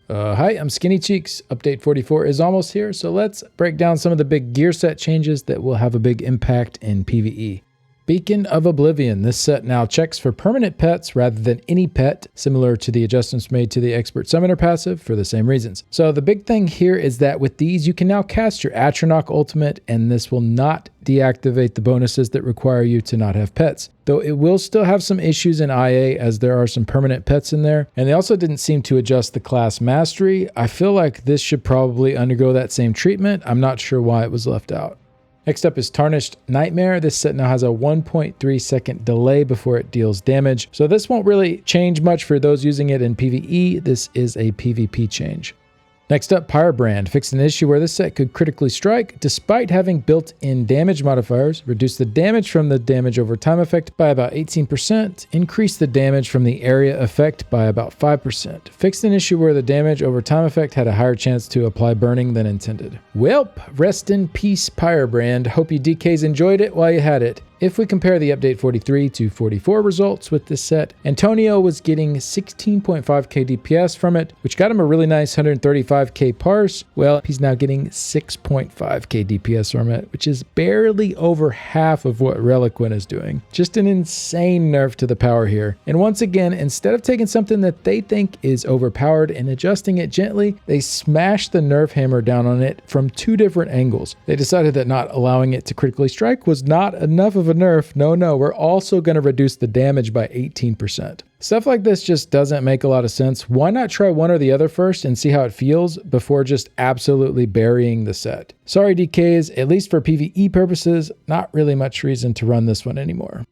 Hi, I'm Skinny Cheeks. Update 44 is almost here, so let's break down some of the big gear set changes that will have a big impact in PvE. Beacon of Oblivion. This set now checks for permanent pets rather than any pet, similar to the adjustments made to the Expert Summoner passive for the same reasons. So the big thing here is that with these, you can now cast your Atronach ultimate, and this will not deactivate the bonuses that require you to not have pets. Though it will still have some issues in IA as there are some permanent pets in there. And they also didn't seem to adjust the class mastery. I feel like this should probably undergo that same treatment. I'm not sure why it was left out. Next up is Tarnished Nightmare. This set now has a 1.3 second delay before it deals damage. So this won't really change much for those using it in PvE. This is a PvP change. Next up, Pyrebrand fixed an issue where this set could critically strike despite having built-in damage modifiers, reduce the damage from the damage over time effect by about 18%, increase the damage from the area effect by about 5%. Fixed an issue where the damage over time effect had a higher chance to apply burning than intended. Welp, rest in peace, Pyrebrand. Hope you DKs enjoyed it while you had it. If we compare the update 43 to 44 results with this set, Antonio was getting 16.5k DPS from it, which got him a really nice 135k parse. Well, he's now getting 6.5k DPS from it, which is barely over half of what Reliquin is doing. Just an insane nerf to the power here. And once again, instead of taking something that they think is overpowered and adjusting it gently, they smashed the nerf hammer down on it from two different angles. They decided that not allowing it to critically strike was not enough of a nerf. No, we're also going to reduce the damage by 18%. Stuff like this just doesn't make a lot of sense. Why not try one or the other first and see how it feels before just absolutely burying the set? Sorry DKs, at least for PvE purposes, not really much reason to run this one anymore.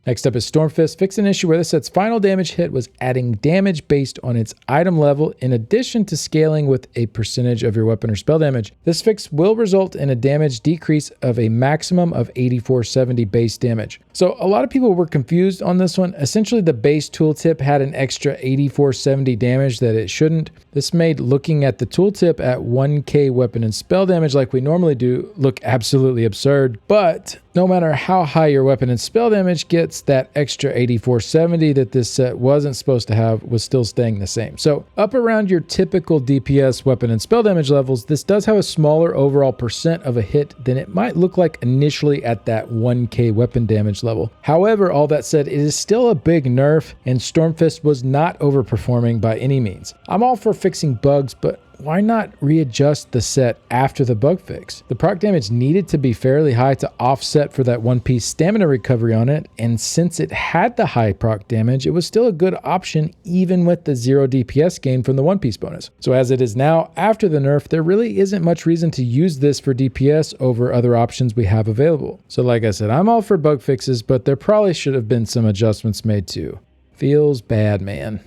Next up is Stormfist. Fixed an issue where this set's final damage hit was adding damage based on its item level in addition to scaling with a percentage of your weapon or spell damage. This fix will result in a damage decrease of a maximum of 8470 base damage. So a lot of people were confused on this one. Essentially, the base tooltip had an extra 8470 damage that it shouldn't. This made looking at the tooltip at 1k weapon and spell damage like we normally do look absolutely absurd. But no matter how high your weapon and spell damage gets, that extra 8470 that this set wasn't supposed to have was still staying the same. So up around your typical DPS weapon and spell damage levels, this does have a smaller overall percent of a hit than it might look like initially at that 1k weapon damage level. However, all that said, it is still a big nerf, and Stormfist was not overperforming by any means. I'm all for fixing bugs, but why not readjust the set after the bug fix? The proc damage needed to be fairly high to offset for that one-piece stamina recovery on it, and since it had the high proc damage, it was still a good option even with the 0 DPS gain from the one-piece bonus. So as it is now, after the nerf, there really isn't much reason to use this for DPS over other options we have available. So like I said, I'm all for bug fixes, but there probably should have been some adjustments made too. Feels bad, man.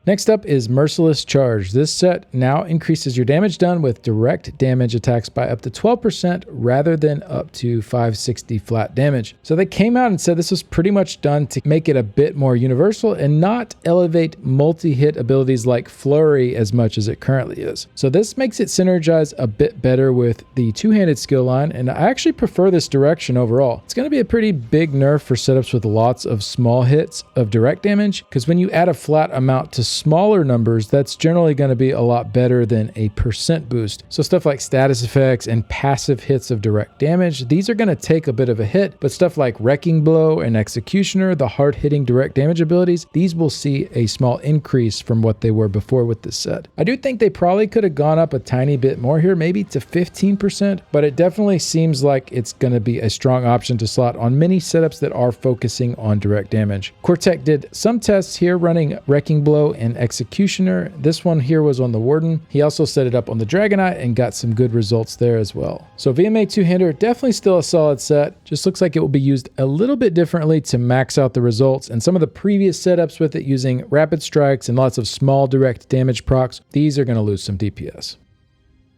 Next up is Merciless Charge. This set now increases your damage done with direct damage attacks by up to 12% rather than up to 560 flat damage. So they came out and said this was pretty much done to make it a bit more universal and not elevate multi-hit abilities like Flurry as much as it currently is. So this makes it synergize a bit better with the two-handed skill line, and I actually prefer this direction overall. It's going to be a pretty big nerf for setups with lots of small hits of direct damage, because when you add a flat amount to smaller numbers, that's generally going to be a lot better than a percent boost. So stuff like status effects and passive hits of direct damage, these are going to take a bit of a hit, but stuff like Wrecking Blow and Executioner, the hard-hitting direct damage abilities, these will see a small increase from what they were before with this set. I do think they probably could have gone up a tiny bit more here, maybe to 15%, but it definitely seems like it's going to be a strong option to slot on many setups that are focusing on direct damage. Cortec did some tests here running Wrecking Blow and Executioner. This one here was on the Warden. He also set it up on the Dragonite and got some good results there as well. So vMA two-hander, definitely still a solid set. Just looks like it will be used a little bit differently to max out the results, and some of the previous setups with it using rapid strikes and lots of small direct damage procs, these are going to lose some DPS.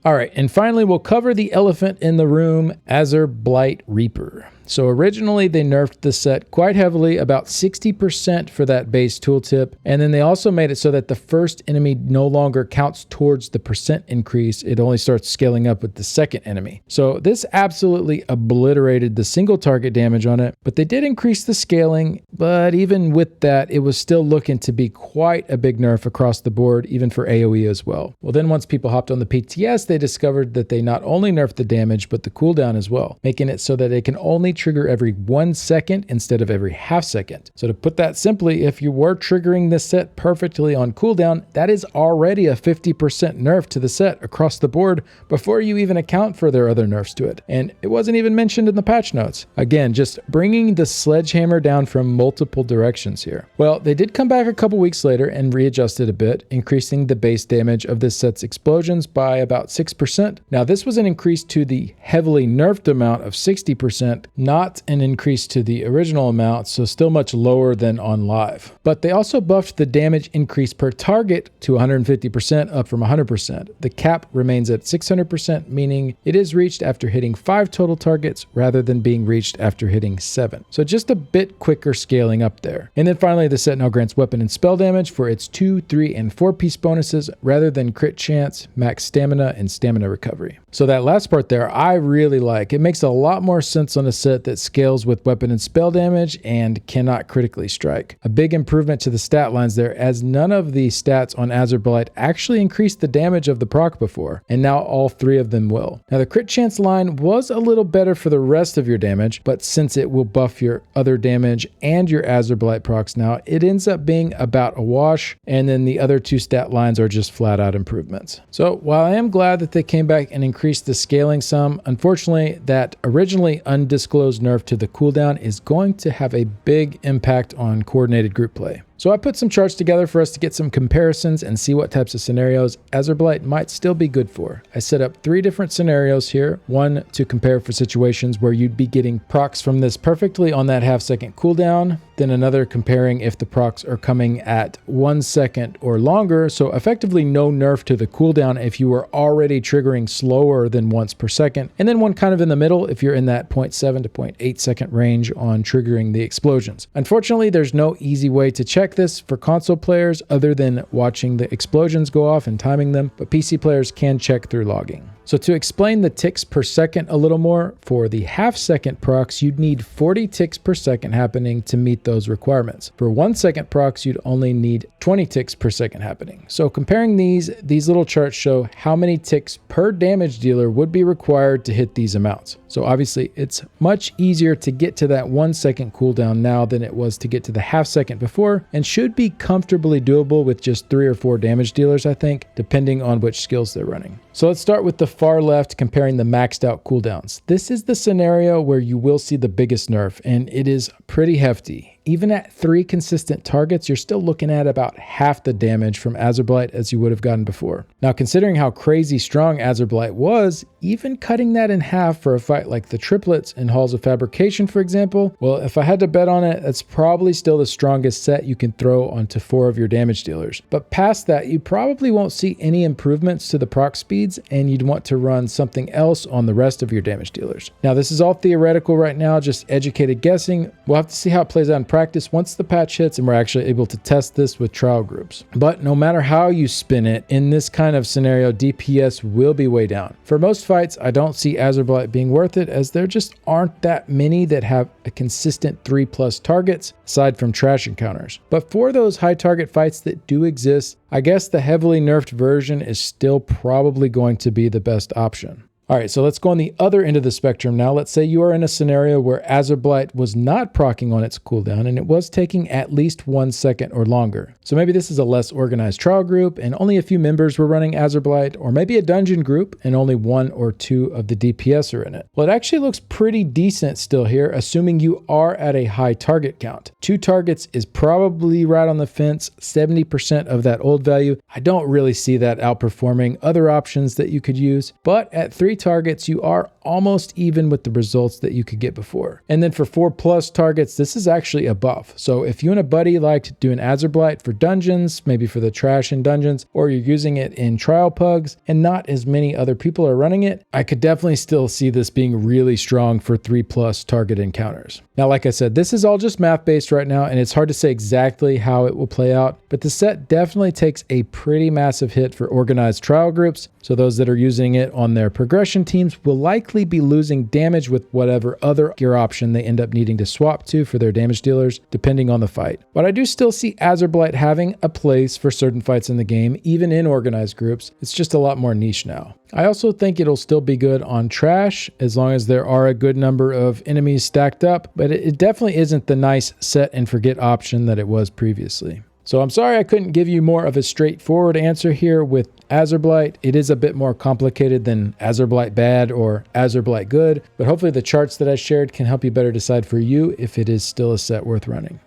All right, and finally we'll cover the elephant in the room, Azureblight Reaper. So originally they nerfed the set quite heavily, about 60% for that base tooltip, and then they also made it so that the first enemy no longer counts towards the percent increase. It only starts scaling up with the second enemy. So this absolutely obliterated the single target damage on it, but they did increase the scaling, but even with that, it was still looking to be quite a big nerf across the board, even for AoE as well. Well, then once people hopped on the PTS, they discovered that they not only nerfed the damage, but the cooldown as well, making it so that it can only trigger every 1 second instead of every half second. So to put that simply, if you were triggering this set perfectly on cooldown, that is already a 50% nerf to the set across the board before you even account for their other nerfs to it. And it wasn't even mentioned in the patch notes. Again, just bringing the sledgehammer down from multiple directions here. Well, they did come back a couple weeks later and readjusted a bit, increasing the base damage of this set's explosions by about 6%. Now, this was an increase to the heavily nerfed amount of 60%, not an increase to the original amount, so still much lower than on live. But they also buffed the damage increase per target to 150%, up from 100%. The cap remains at 600%, meaning it is reached after hitting 5 total targets rather than being reached after hitting 7. So just a bit quicker scaling up there. And then finally, the set now grants weapon and spell damage for its 2, 3, and 4 piece bonuses rather than crit chance, max stamina, and stamina recovery. So that last part there, I really like. It makes a lot more sense on a set that scales with weapon and spell damage and cannot critically strike. A big improvement to the stat lines there, as none of the stats on Azureblight actually increased the damage of the proc before, and now all 3 of them will. Now the crit chance line was a little better for the rest of your damage, but since it will buff your other damage and your Azureblight procs now, it ends up being about a wash, and then the other 2 stat lines are just flat out improvements. So while I am glad that they came back and increased the scaling some, unfortunately that originally undisclosed nerf to the cooldown is going to have a big impact on coordinated group play. So I put some charts together for us to get some comparisons and see what types of scenarios Azureblight might still be good for. I set up 3 different scenarios here. One to compare for situations where you'd be getting procs from this perfectly on that half-second cooldown. Then another comparing if the procs are coming at 1 second or longer, so effectively no nerf to the cooldown if you were already triggering slower than once per second. And then one kind of in the middle if you're in that 0.7 to 0.8 second range on triggering the explosions. Unfortunately, there's no easy way to check this for console players other than watching the explosions go off and timing them, but PC players can check through logging. So to explain the ticks per second a little more, for the half-second procs, you'd need 40 ticks per second happening to meet those requirements. For 1 second procs, you'd only need 20 ticks per second happening. So comparing these little charts show how many ticks per damage dealer would be required to hit these amounts. So obviously it's much easier to get to that 1 second cooldown now than it was to get to the half second before, and should be comfortably doable with just 3 or 4 damage dealers, I think, depending on which skills they're running. So let's start with the far left, comparing the maxed out cooldowns. This is the scenario where you will see the biggest nerf, and it is pretty hefty. Even at 3 consistent targets, you're still looking at about half the damage from Azureblight as you would have gotten before. Now, considering how crazy strong Azureblight was, even cutting that in half for a fight like the triplets in Halls of Fabrication, for example, well, if I had to bet on it, that's probably still the strongest set you can throw onto 4 of your damage dealers. But past that, you probably won't see any improvements to the proc speeds, and you'd want to run something else on the rest of your damage dealers. Now, this is all theoretical right now, just educated guessing. We'll have to see how it plays out in practice once the patch hits and we're actually able to test this with trial groups. But no matter how you spin it, in this kind of scenario, DPS will be way down. For most fights, I don't see Azureblight being worth it, as there just aren't that many that have a consistent 3+ targets, aside from trash encounters. But for those high target fights that do exist, I guess the heavily nerfed version is still probably going to be the best option. All right, so let's go on the other end of the spectrum now. Let's say you are in a scenario where Azureblight was not proccing on its cooldown and it was taking at least 1 second or longer. So maybe this is a less organized trial group and only a few members were running Azureblight, or maybe a dungeon group and only 1 or 2 of the DPS are in it. Well, it actually looks pretty decent still here, assuming you are at a high target count. 2 targets is probably right on the fence, 70% of that old value. I don't really see that outperforming other options that you could use, but at 3 targets, you are almost even with the results that you could get before. And then for 4+ targets, this is actually a buff. So if you and a buddy liked doing Azureblight for dungeons, maybe for the trash in dungeons, or you're using it in trial pugs and not as many other people are running it, I could definitely still see this being really strong for 3+ target encounters. Now, like I said, this is all just math based right now, and it's hard to say exactly how it will play out, but the set definitely takes a pretty massive hit for organized trial groups. So those that are using it on their progression teams will likely be losing damage with whatever other gear option they end up needing to swap to for their damage dealers, depending on the fight. But I do still see Azureblight having a place for certain fights in the game, even in organized groups. It's just a lot more niche now. I also think it'll still be good on trash as long as there are a good number of enemies stacked up, but it definitely isn't the nice set and forget option that it was previously. So I'm sorry I couldn't give you more of a straightforward answer here with Azureblight. It is a bit more complicated than Azureblight bad or Azureblight good, but hopefully the charts that I shared can help you better decide for you if it is still a set worth running.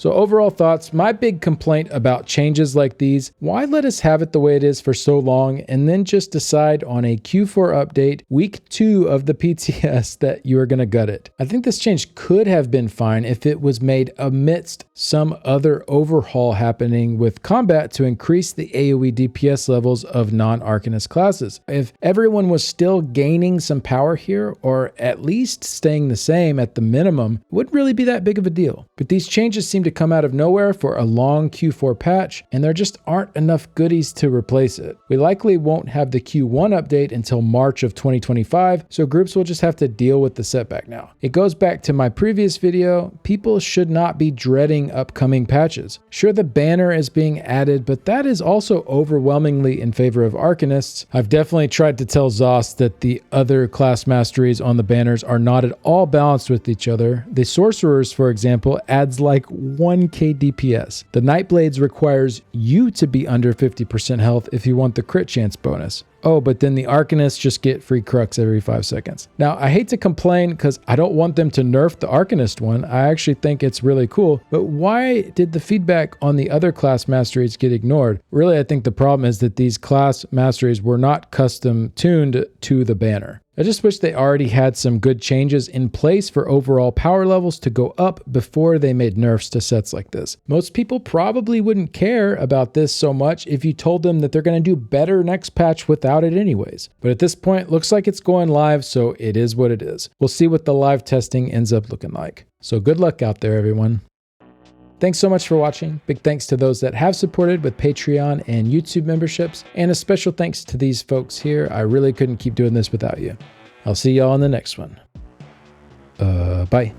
So overall thoughts, my big complaint about changes like these, why let us have it the way it is for so long and then just decide on a Q4 update, week 2 of the PTS, that you are going to gut it? I think this change could have been fine if it was made amidst some other overhaul happening with combat to increase the AoE DPS levels of non-Arcanist classes. If everyone was still gaining some power here, or at least staying the same at the minimum, it wouldn't really be that big of a deal. But these changes seem to come out of nowhere for a long Q4 patch, and there just aren't enough goodies to replace it. We likely won't have the Q1 update until March of 2025, so groups will just have to deal with the setback now. It goes back to my previous video, people should not be dreading upcoming patches. Sure, the banner is being added, but that is also overwhelmingly in favor of Arcanists. I've definitely tried to tell Zoss that the other class masteries on the banners are not at all balanced with each other. The Sorcerers, for example, adds like 1k DPS. The Nightblades requires you to be under 50% health if you want the crit chance bonus. Oh, but then the Arcanists just get free Crux every 5 seconds. Now, I hate to complain because I don't want them to nerf the Arcanist one. I actually think it's really cool. But why did the feedback on the other class masteries get ignored? Really, I think the problem is that these class masteries were not custom tuned to the banner. I just wish they already had some good changes in place for overall power levels to go up before they made nerfs to sets like this. Most people probably wouldn't care about this so much if you told them that they're going to do better next patch without it anyways. But at this point, it looks like it's going live, so it is what it is. We'll see what the live testing ends up looking like. So good luck out there, everyone. Thanks so much for watching. Big thanks to those that have supported with Patreon and YouTube memberships, and a special thanks to these folks here. I really couldn't keep doing this without you. I'll see y'all in the next one. Bye.